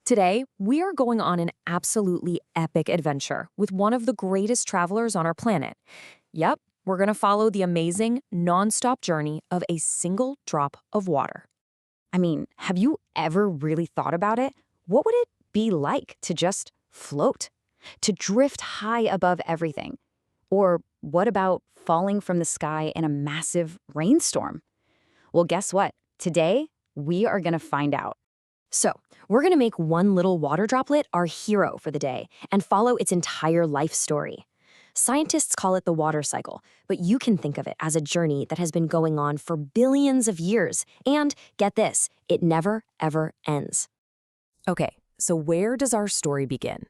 Today, we are going on an absolutely epic adventure with one of the greatest travelers on our planet. Yep, we're going to follow the amazing, non-stop journey of a single drop of water. I mean, have you ever really thought about it? What would it be like to just float? To drift high above everything? Or what about falling from the sky in a massive rainstorm? Well, guess what? Today, we are going to find out. So, we're going to make one little water droplet our hero for the day and follow its entire life story. Scientists call it the water cycle, but you can think of it as a journey that has been going on for billions of years. And get this, it never, ever ends. Okay, so where does our story begin?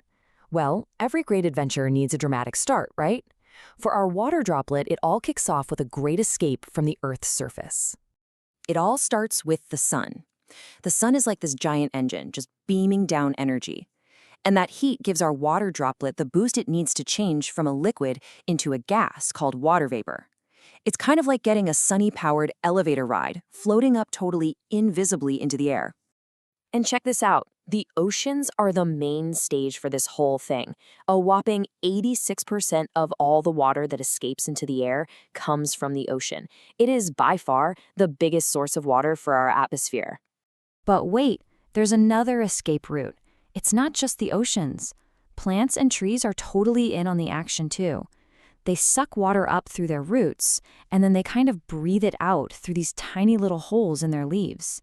Well, every great adventure needs a dramatic start, right? For our water droplet, it all kicks off with a great escape from the Earth's surface. It all starts with the sun. The sun is like this giant engine, just beaming down energy. And that heat gives our water droplet the boost it needs to change from a liquid into a gas called water vapor. It's kind of like getting a sunny-powered elevator ride, floating up totally invisibly into the air. And check this out. The oceans are the main stage for this whole thing. A whopping 86% of all the water that escapes into the air comes from the ocean. It is by far the biggest source of water for our atmosphere. But wait, there's another escape route. It's not just the oceans. Plants and trees are totally in on the action too. They suck water up through their roots, and then they kind of breathe it out through these tiny little holes in their leaves.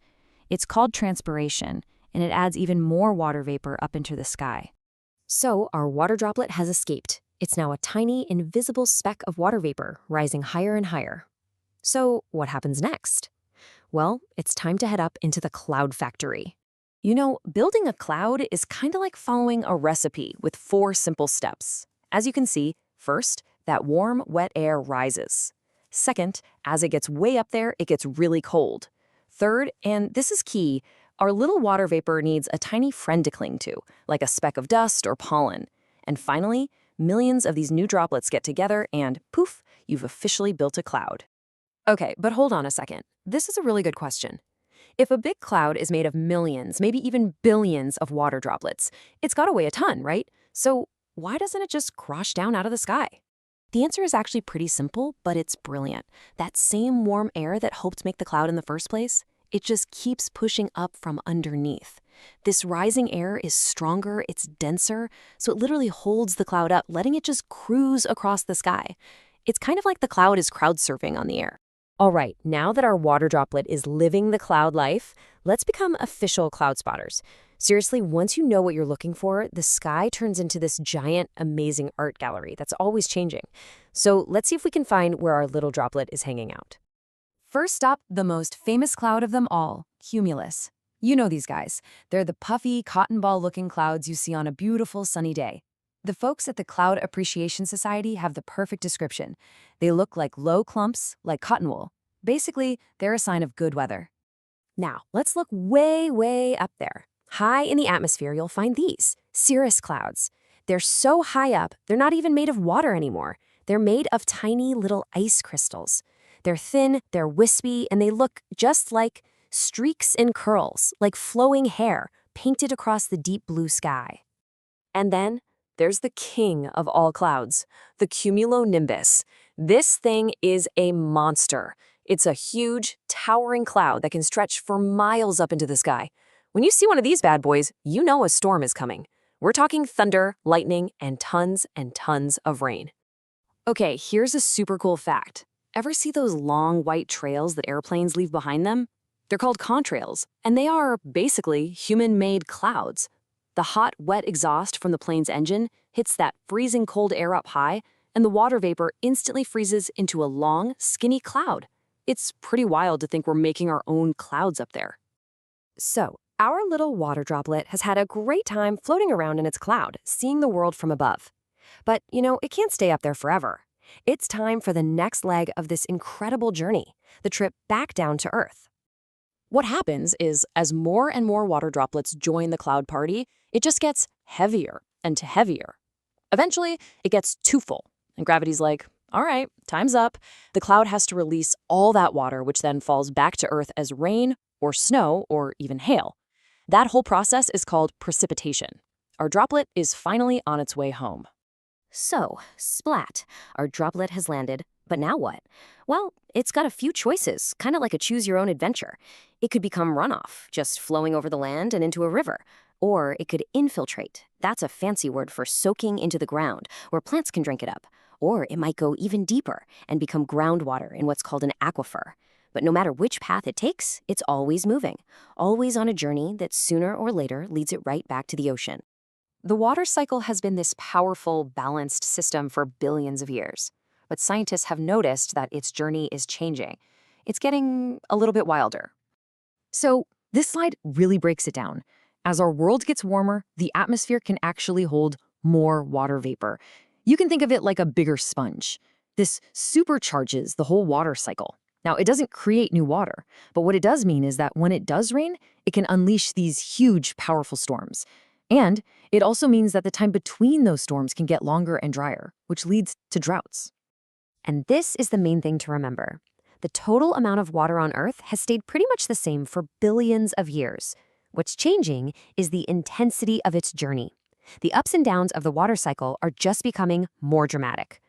It's called transpiration, and it adds even more water vapor up into the sky. So our water droplet has escaped. It's now a tiny, invisible speck of water vapor rising higher and higher. So what happens next? Well, it's time to head up into the cloud factory. You know, building a cloud is kind of like following a recipe with 4 simple steps. As you can see, first, that warm, wet air rises. Second, as it gets way up there, it gets really cold. Third, and this is key, our little water vapor needs a tiny friend to cling to, like a speck of dust or pollen. And finally, millions of these new droplets get together and poof, you've officially built a cloud. Okay, but hold on a second. This is a really good question. If a big cloud is made of millions, maybe even billions of water droplets, it's got to weigh a ton, right? So why doesn't it just crash down out of the sky? The answer is actually pretty simple, but it's brilliant. That same warm air that helped make the cloud in the first place, it just keeps pushing up from underneath. This rising air is stronger, it's denser, so it literally holds the cloud up, letting it just cruise across the sky. It's kind of like the cloud is crowd surfing on the air. All right, now that our water droplet is living the cloud life, let's become official cloud spotters. Seriously, once you know what you're looking for, the sky turns into this giant, amazing art gallery that's always changing. So let's see if we can find where our little droplet is hanging out. First up, the most famous cloud of them all, cumulus. You know these guys. They're the puffy, cotton ball-looking clouds you see on a beautiful sunny day. The folks at the Cloud Appreciation Society have the perfect description. They look like low clumps, like cotton wool. Basically, they're a sign of good weather. Now, let's look way, way up there. High in the atmosphere, you'll find these, cirrus clouds. They're so high up, they're not even made of water anymore. They're made of tiny little ice crystals. They're thin, they're wispy, and they look just like streaks and curls, like flowing hair, painted across the deep blue sky. And then, there's the king of all clouds, the cumulonimbus. This thing is a monster. It's a huge, towering cloud that can stretch for miles up into the sky. When you see one of these bad boys, you know a storm is coming. We're talking thunder, lightning, and tons of rain. Okay, here's a super cool fact. Ever see those long white trails that airplanes leave behind them? They're called contrails, and they are basically human-made clouds. The hot, wet exhaust from the plane's engine hits that freezing cold air up high, and the water vapor instantly freezes into a long, skinny cloud. It's pretty wild to think we're making our own clouds up there. So, our little water droplet has had a great time floating around in its cloud, seeing the world from above. But, you know, it can't stay up there forever. It's time for the next leg of this incredible journey, the trip back down to Earth. What happens is, as more and more water droplets join the cloud party, it just gets heavier and heavier. Eventually, it gets too full, and gravity's like, all right, time's up. The cloud has to release all that water, which then falls back to Earth as rain or snow or even hail. That whole process is called precipitation. Our droplet is finally on its way home. So, splat, our droplet has landed, but now what? Well, it's got a few choices, kind of like a choose-your-own-adventure. It could become runoff, just flowing over the land and into a river. Or it could infiltrate. That's a fancy word for soaking into the ground, where plants can drink it up. Or it might go even deeper and become groundwater in what's called an aquifer. But no matter which path it takes, it's always moving, always on a journey that sooner or later leads it right back to the ocean. The water cycle has been this powerful, balanced system for billions of years. But scientists have noticed that its journey is changing. It's getting a little bit wilder. So this slide really breaks it down. As our world gets warmer, the atmosphere can actually hold more water vapor. You can think of it like a bigger sponge. This supercharges the whole water cycle. Now, it doesn't create new water, but what it does mean is that when it does rain, it can unleash these huge, powerful storms. And it also means that the time between those storms can get longer and drier, which leads to droughts. And this is the main thing to remember. The total amount of water on Earth has stayed pretty much the same for billions of years. What's changing is the intensity of its journey. The ups and downs of the water cycle are just becoming more dramatic.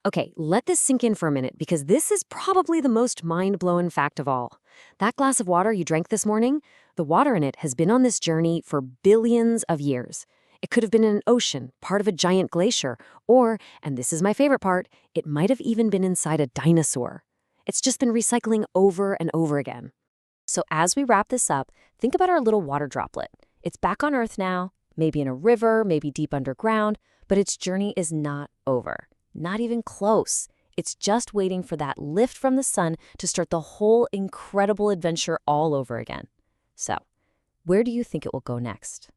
Okay, let this sink in for a minute because this is probably the most mind-blowing fact of all. That glass of water you drank this morning, the water in it has been on this journey for billions of years. It could have been in an ocean, part of a giant glacier, or, and this is my favorite part, it might have even been inside a dinosaur. It's just been recycling over and over again. So as we wrap this up, think about our little water droplet. It's back on Earth now, maybe in a river, maybe deep underground, but its journey is not over. Not even close. It's just waiting for that lift from the sun to start the whole incredible adventure all over again. So, where do you think it will go next?